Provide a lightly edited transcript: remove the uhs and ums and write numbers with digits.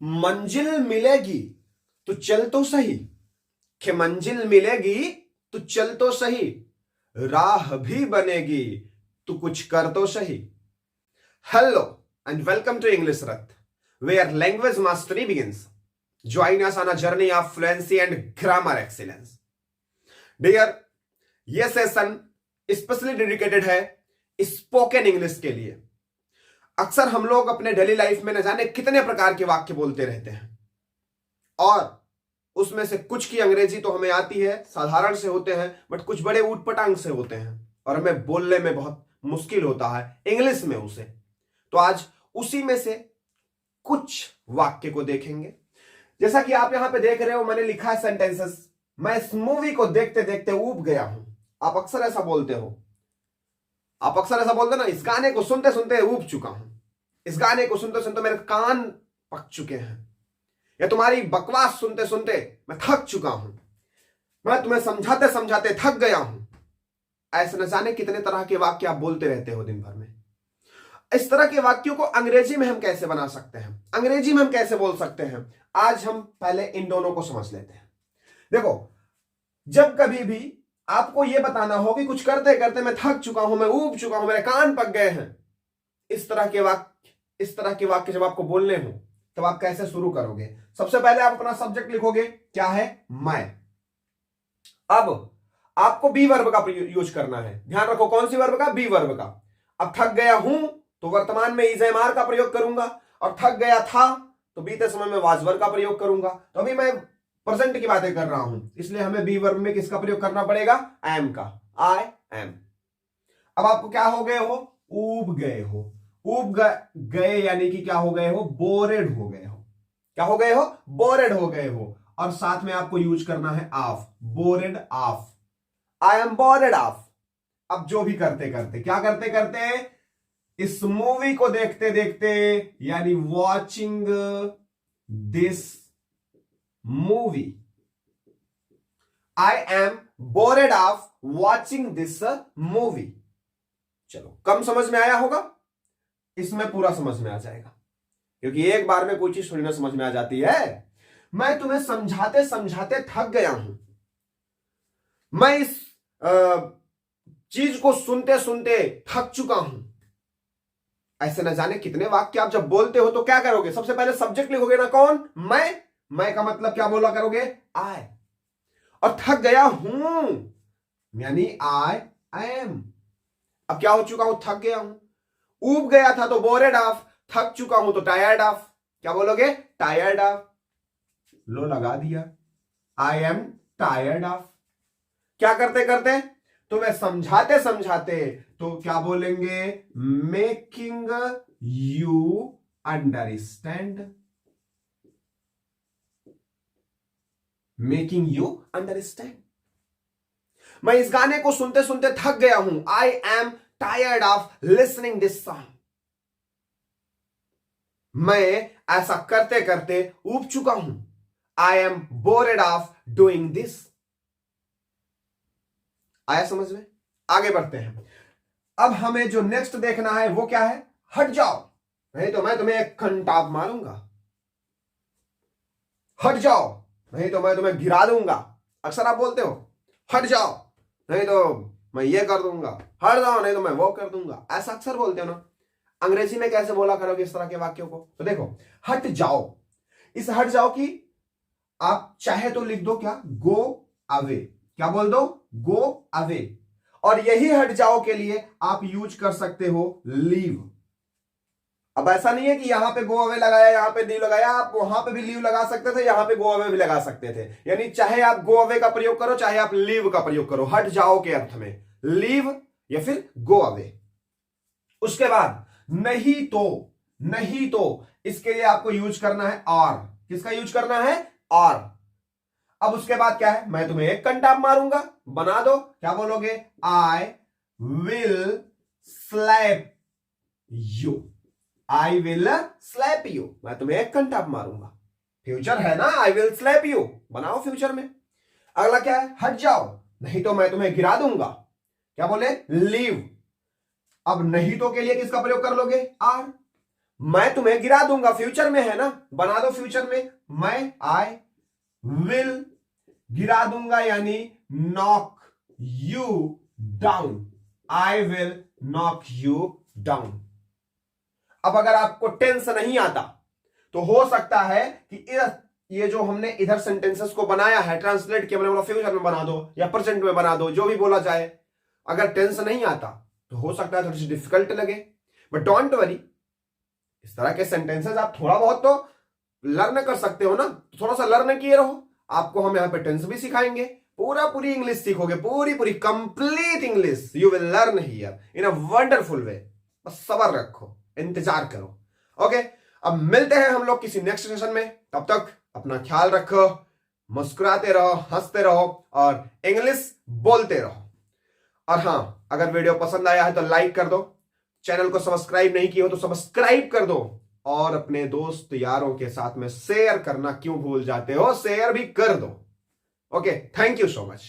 मंजिल मिलेगी तो चल तो सही, कि मंजिल मिलेगी तो चल तो सही, राह भी बनेगी तो कुछ कर तो सही। Hello and welcome to English Rath, where language mastery begins. Join us on a journey of fluency and grammar excellence. Dear, ये सेशन स्पेशली डेडिकेटेड है स्पोकन इंग्लिश के लिए। अक्सर हम लोग अपने डेली लाइफ में न जाने कितने प्रकार के वाक्य बोलते रहते हैं, और उसमें से कुछ की अंग्रेजी तो हमें आती है, साधारण से होते हैं, बट कुछ बड़े ऊटपटांग से होते हैं और हमें बोलने में बहुत मुश्किल होता है इंग्लिश में उसे। तो आज उसी में से कुछ वाक्य को देखेंगे। जैसा कि आप यहां पे देख रहे हो, मैंने लिखा है सेंटेंसेस। मैं इस मूवी को देखते देखते ऊब गया हूं। आप अक्सर ऐसा बोलते हो, आप अक्सर ऐसा बोलते ना, इस गाने को सुनते सुनते ऊब चुका हूं, इस गाने को सुनते सुनते मेरे कान पक चुके हैं, या तुम्हारी बकवास सुनते सुनते मैं थक चुका हूं, मैं तुम्हें समझाते समझाते थक गया हूं। ऐसे न जाने कितने तरह के वाक्य आप बोलते रहते हो दिन भर में। इस तरह के वाक्यों को अंग्रेजी में हम कैसे बना सकते हैं, अंग्रेजी में हम कैसे बोल सकते हैं, आज हम पहले इन दोनों को समझ लेते हैं। देखो, जब कभी भी आपको यह बताना हो कि कुछ करते करते मैं थक चुका हूं, मैं ऊब चुका हूं, मेरे कान पक गए हैं, इस तरह के वाक्य जब आपको बोलने हो तब आप कैसे शुरू करोगे? सबसे पहले आप अपना सब्जेक्ट लिखोगे, क्या है? मैं। अब आपको बी वर्ब का यूज करना है। ध्यान रखो, कौन सी वर्ब का? बी वर्ब का। अब थक गया हूं तो वर्तमान में इज एम आर का प्रयोग करूंगा, और थक गया था तो बीते समय में वाज वर्ब का प्रयोग करूंगा। तो अभी मैं प्रेजेंट की बातें कर रहा हूं, इसलिए हमें बी वर्ब में किसका प्रयोग करना पड़ेगा? एम का। I am. अब आपको क्या हो गए हो? ऊब गए हो। ऊब गए यानी कि क्या हो गए हो? बोरेड हो गए हो। क्या हो गए हो? बोरेड हो गए हो। और साथ में आपको यूज करना है of, bored of. I am bored of. अब जो भी करते करते, क्या करते करते? इस मूवी को देखते देखते, यानी watching this movie. I am bored of watching this movie. चलो, कम समझ में आया होगा, इसमें पूरा समझ में आ जाएगा, क्योंकि एक बार में कोई चीज थोड़ी ना समझ में आ जाती है। मैं तुम्हें समझाते समझाते थक गया हूं। मैं इस चीज को सुनते सुनते थक चुका हूं। ऐसे न जाने कितने वाक्य आप जब बोलते हो तो क्या करोगे? सबसे पहले सब्जेक्ट लिखोगे ना, कौन? मैं का मतलब क्या बोला करोगे? आई। और थक गया हूं यानी आई एम। अब क्या हो चुका हूं? थक गया हूं। ऊब गया था तो बोरेड ऑफ, थक चुका हूं तो टायर्ड ऑफ। क्या बोलोगे? Tired of. लो लगा दिया, आई एम टायर्ड ऑफ। क्या करते करते? तो मैं समझाते समझाते, तो क्या बोलेंगे? Making you understand. Making you understand. मैं इस गाने को सुनते सुनते थक गया हूं। I am tired of listening this song. मैं ऐसा करते करते ऊब चुका हूं। I am bored of doing this. आया समझ में? आगे बढ़ते हैं। अब हमें जो नेक्स्ट देखना है वो क्या है? हट जाओ, नहीं तो मैं तुम्हें एक खंटाप मारूंगा। हट जाओ, नहीं तो मैं तुम्हें गिरा दूंगा। अक्सर आप बोलते हो, हट जाओ नहीं तो मैं ये कर दूंगा, हट जाओ नहीं तो मैं वो कर दूंगा। ऐसा अक्सर बोलते हो ना। अंग्रेजी में कैसे बोला करोगे इस तरह के वाक्यों को? तो देखो, हट जाओ, इस हट जाओ की आप चाहे तो लिख दो, क्या? Go away. क्या बोल दो? Go away. और यही हट जाओ के लिए आप यूज कर सकते हो लीव। अब ऐसा नहीं है कि यहां पे गो अवे लगाया, यहां पे लीव लगाया, आप वहां पे भी लीव लगा सकते थे, यहां पे गो अवे भी लगा सकते थे। यानी चाहे आप गो अवे का प्रयोग करो, चाहे आप लीव का प्रयोग करो, हट जाओ के अर्थ में लीव या फिर गो अवे। उसके बाद नहीं तो इसके लिए आपको यूज करना है और। किसका यूज करना है? और। अब उसके बाद क्या है? मैं तुम्हें एक कंटाप मारूंगा। बना दो, क्या बोलोगे? I will slap you. I will slap you, मैं तुम्हें एक कंटाप मारूंगा। फ्यूचर है ना, आई विल स्लैप यू, बनाओ फ्यूचर में। अगला क्या है? हट जाओ, नहीं तो मैं तुम्हें गिरा दूंगा। क्या बोले? लीव। अब नहीं तो के लिए किसका प्रयोग कर लोगे? आर। मैं तुम्हें गिरा दूंगा, फ्यूचर में है ना, बना दो फ्यूचर में। मैं आई विल गिरा दूंगा यानी knock you down, I will knock you down. अब अगर आपको टेंस नहीं आता तो हो सकता है कि ये जो हमने इधर सेंटेंसेस को बनाया है, ट्रांसलेट किया, मैंने बोला फ्यूचर में बना दो या प्रेजेंट में बना दो, जो भी बोला जाए, अगर टेंस नहीं आता तो हो सकता है थोड़ी सी डिफिकल्ट लगे। बट डोंट वरी, इस तरह के सेंटेंसेस आप थोड़ा बहुत तो लर्न कर सकते हो ना, तो थोड़ा सा लर्न किए रहो। आपको हम यहां पे टेंस भी सिखाएंगे, पूरी इंग्लिश सीखोगे, पूरी complete English you will learn here in a wonderful वे। बस सब्र रखो, इंतजार करो। ओके, अब मिलते हैं हम लोग किसी नेक्स्ट सेशन में। तब तक अपना ख्याल रखो, मुस्कुराते रहो, हंसते रहो और इंग्लिश बोलते रहो। और हां, अगर वीडियो पसंद आया है तो लाइक कर दो, चैनल को सब्सक्राइब नहीं किया हो तो सब्सक्राइब कर दो, और अपने दोस्त यारों के साथ में शेयर करना क्यों भूल जाते हो, शेयर भी कर दो। Okay, thank you so much.